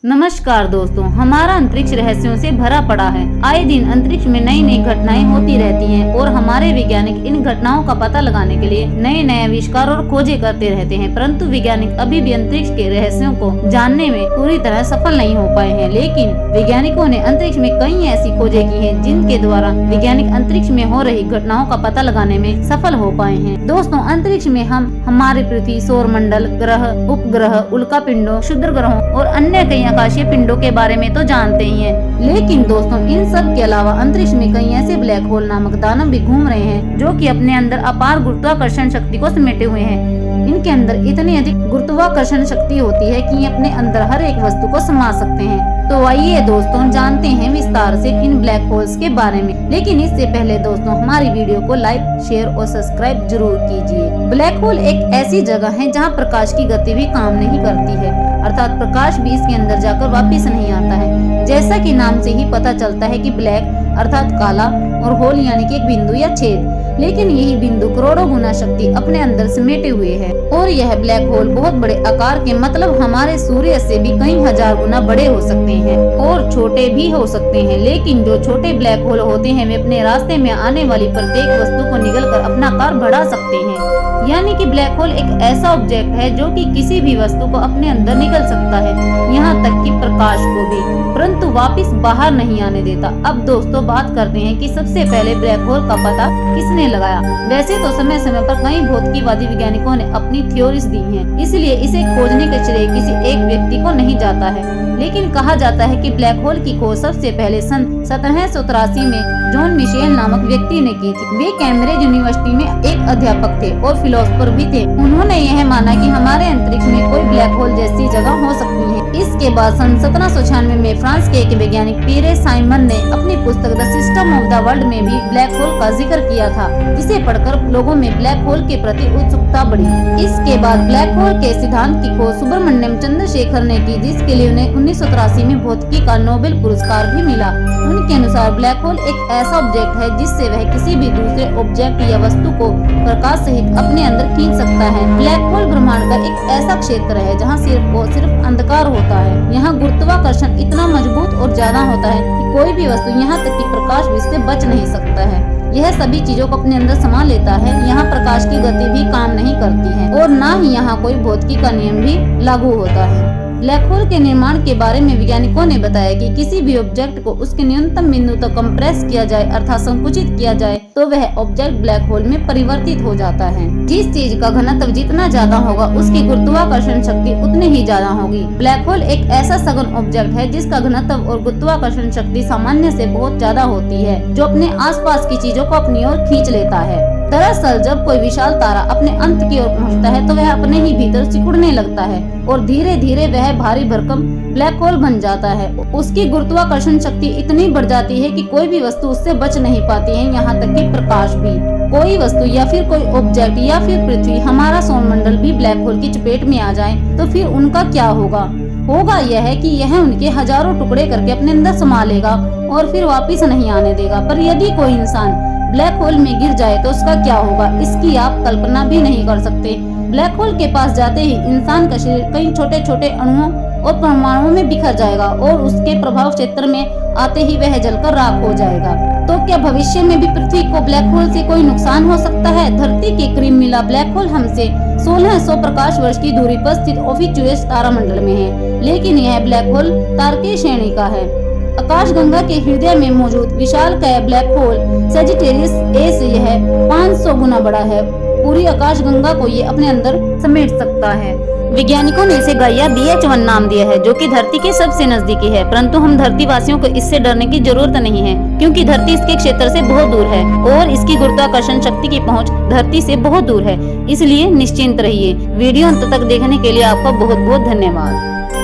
नमस्कार दोस्तों, हमारा अंतरिक्ष रहस्यों से भरा पड़ा है। आए दिन अंतरिक्ष में नई नई घटनाएं होती रहती हैं और हमारे वैज्ञानिक इन घटनाओं का पता लगाने के लिए नए नए आविष्कार और खोजें करते रहते हैं। परंतु वैज्ञानिक अभी भी अंतरिक्ष के रहस्यों को जानने में पूरी तरह सफल नहीं हो पाए हैं। लेकिन वैज्ञानिकों ने अंतरिक्ष में कई ऐसी खोजें की हैं जिनके द्वारा वैज्ञानिक अंतरिक्ष में हो रही घटनाओं का पता लगाने में सफल हो पाए हैं। दोस्तों, अंतरिक्ष में हम हमारी पृथ्वी, सौर मंडल, ग्रह, उपग्रह, उल्का पिंडों, क्षुद्र ग्रहों और अन्य कई आकाशीय पिंडों के बारे में तो जानते ही हैं। लेकिन दोस्तों, इन सब के अलावा अंतरिक्ष में कई ऐसे ब्लैक होल नामक दानव भी घूम रहे हैं जो कि अपने अंदर अपार गुरुत्वाकर्षण शक्ति को समेटे हुए हैं। इनके अंदर इतनी अधिक गुरुत्वाकर्षण शक्ति होती है कि ये अपने अंदर हर एक वस्तु को समा सकते हैं। तो आइए दोस्तों, जानते हैं विस्तार से इन ब्लैक होल्स के बारे में। लेकिन इससे पहले दोस्तों, हमारी वीडियो को लाइक, शेयर और सब्सक्राइब जरूर कीजिए। ब्लैक होल एक ऐसी जगह है जहां प्रकाश की गति भी काम नहीं करती है, अर्थात प्रकाश भी इसके अंदर जाकर वापस नहीं आता है। जैसा कि नाम से ही पता चलता है कि ब्लैक अर्थात काला और होल यानी कि एक बिंदु या छेद, लेकिन यही बिंदु करोड़ों गुना शक्ति अपने अंदर समेटे हुए है। और यह ब्लैक होल बहुत बड़े आकार के, मतलब हमारे सूर्य से भी कई हजार गुना बड़े हो सकते हैं और छोटे भी हो सकते हैं। लेकिन जो छोटे ब्लैक होल होते हैं वे अपने रास्ते में आने वाली प्रत्येक वस्तु को निगलकर अपना आकार बढ़ा सकते हैं। यानी कि ब्लैक होल एक ऐसा ऑब्जेक्ट है जो कि किसी भी वस्तु को अपने अंदर निगल सकता है, यहाँ तक कि प्रकाश को भी, परंतु वापस बाहर नहीं आने देता। अब दोस्तों, बात करते हैं कि सबसे पहले ब्लैक होल का पता किसने लगाया। वैसे तो समय समय पर कई भौतिकीवादी वैज्ञानिकों ने अपनी थ्योरीज दी हैं, इसलिए इसे खोजने का श्रेय किसी एक व्यक्ति को नहीं जाता है। लेकिन कहा जाता है कि ब्लैक होल की खोज सबसे पहले सन 1783 में जॉन मिशेल नामक व्यक्ति ने की थी। वे कैम्ब्रिज यूनिवर्सिटी में एक अध्यापक थे और फिलोसोफर भी थे। उन्होंने यह माना कि हमारे अंतरिक्ष में कोई ब्लैक होल जैसी जगह हो सकती है। इसके बाद सन 1796 में फ्रांस के एक वैज्ञानिक पीरे साइमन ने अपनी पुस्तक the system of the world में भी ब्लैक होल का जिक्र किया था, जिसे पढ़कर लोगों में ब्लैक होल के प्रति उत्सुकता बढ़ी। इसके बाद ब्लैक होल के सिद्धांत की खोज सुब्रमण्यम चंद्रशेखर ने की, जिसके लिए उन्हें 1983 में भौतिकी का नोबेल पुरस्कार भी मिला। उनके अनुसार ब्लैक होल एक ऐसा ऑब्जेक्ट है जिससे वह किसी भी दूसरे ऑब्जेक्ट या वस्तु को प्रकाश सहित अपने अंदर खींच सकता है। ब्लैक होल ब्रह्मांड का एक ऐसा क्षेत्र है जहां सिर्फ और सिर्फ अंधकार होता है। यहाँ गुरुत्वाकर्षण इतना मजबूत और ज्यादा होता है कि कोई भी वस्तु, यहाँ तक कि प्रकाश भी इससे बच नहीं सकता है। यह सभी चीजों को अपने अंदर समा लेता है। यहाँ प्रकाश की गति भी काम नहीं करती है और न ही यहाँ कोई भौतिकी का नियम भी लागू होता है। ब्लैक होल के निर्माण के बारे में वैज्ञानिकों ने बताया कि किसी भी ऑब्जेक्ट को उसके न्यूनतम बिंदु तक कंप्रेस किया जाए अर्थात संकुचित किया जाए तो वह ऑब्जेक्ट ब्लैक होल में परिवर्तित हो जाता है। जिस चीज का घनत्व जितना ज्यादा होगा उसकी गुरुत्वाकर्षण शक्ति उतनी ही ज्यादा होगी। ब्लैक होल एक ऐसा सघन ऑब्जेक्ट है जिसका घनत्व और गुरुत्वाकर्षण शक्ति सामान्य से बहुत ज्यादा होती है, जो अपने आसपास की चीजों को अपनी ओर खींच लेता है। दरअसल जब कोई विशाल तारा अपने अंत की ओर पहुंचता है तो वह अपने ही भीतर सिकुड़ने लगता है और धीरे धीरे वह भारी भरकम ब्लैक होल बन जाता है। उसकी गुरुत्वाकर्षण शक्ति इतनी बढ़ जाती है कि कोई भी वस्तु उससे बच नहीं पाती है, यहाँ तक कि प्रकाश भी। कोई वस्तु या फिर कोई ऑब्जेक्ट या फिर पृथ्वी, हमारा सौरमंडल भी ब्लैक होल की चपेट में आ जाए तो फिर उनका क्या होगा यह है कि यह उनके हजारों टुकड़े करके अपने अंदर समा लेगा और फिर वापिस नहीं आने देगा। पर यदि कोई इंसान ब्लैक होल में गिर जाए तो उसका क्या होगा, इसकी आप कल्पना भी नहीं कर सकते। ब्लैक होल के पास जाते ही इंसान का शरीर कई छोटे छोटे अणुओं और परमाणुओं में बिखर जाएगा और उसके प्रभाव क्षेत्र में आते ही वह जलकर राख हो जाएगा। तो क्या भविष्य में भी पृथ्वी को ब्लैक होल से कोई नुकसान हो सकता है? धरती के करीब मिला ब्लैक होल हमसे 1600 प्रकाश वर्ष की दूरी पर स्थित ओफिचुएस तारामंडल में है, लेकिन यह ब्लैक होल तारकीय श्रेणी का है। आकाशगंगा के हृदय में मौजूद विशालकाय ब्लैक होल सजिटेरियस ए से यह 500 गुना बड़ा है। पूरी आकाशगंगा को ये अपने अंदर समेट सकता है। वैज्ञानिकों ने इसे गाइया BH1 नाम दिया है, जो कि धरती के सबसे नजदीकी है। परंतु हम धरती वासियों को इससे डरने की जरूरत नहीं है, क्योंकि धरती इसके क्षेत्र से बहुत दूर है और इसकी गुरुत्वाकर्षण शक्ति की पहुंच धरती से बहुत दूर है। इसलिए निश्चिंत रहिए। वीडियो अंत तक देखने के लिए आपका बहुत बहुत धन्यवाद।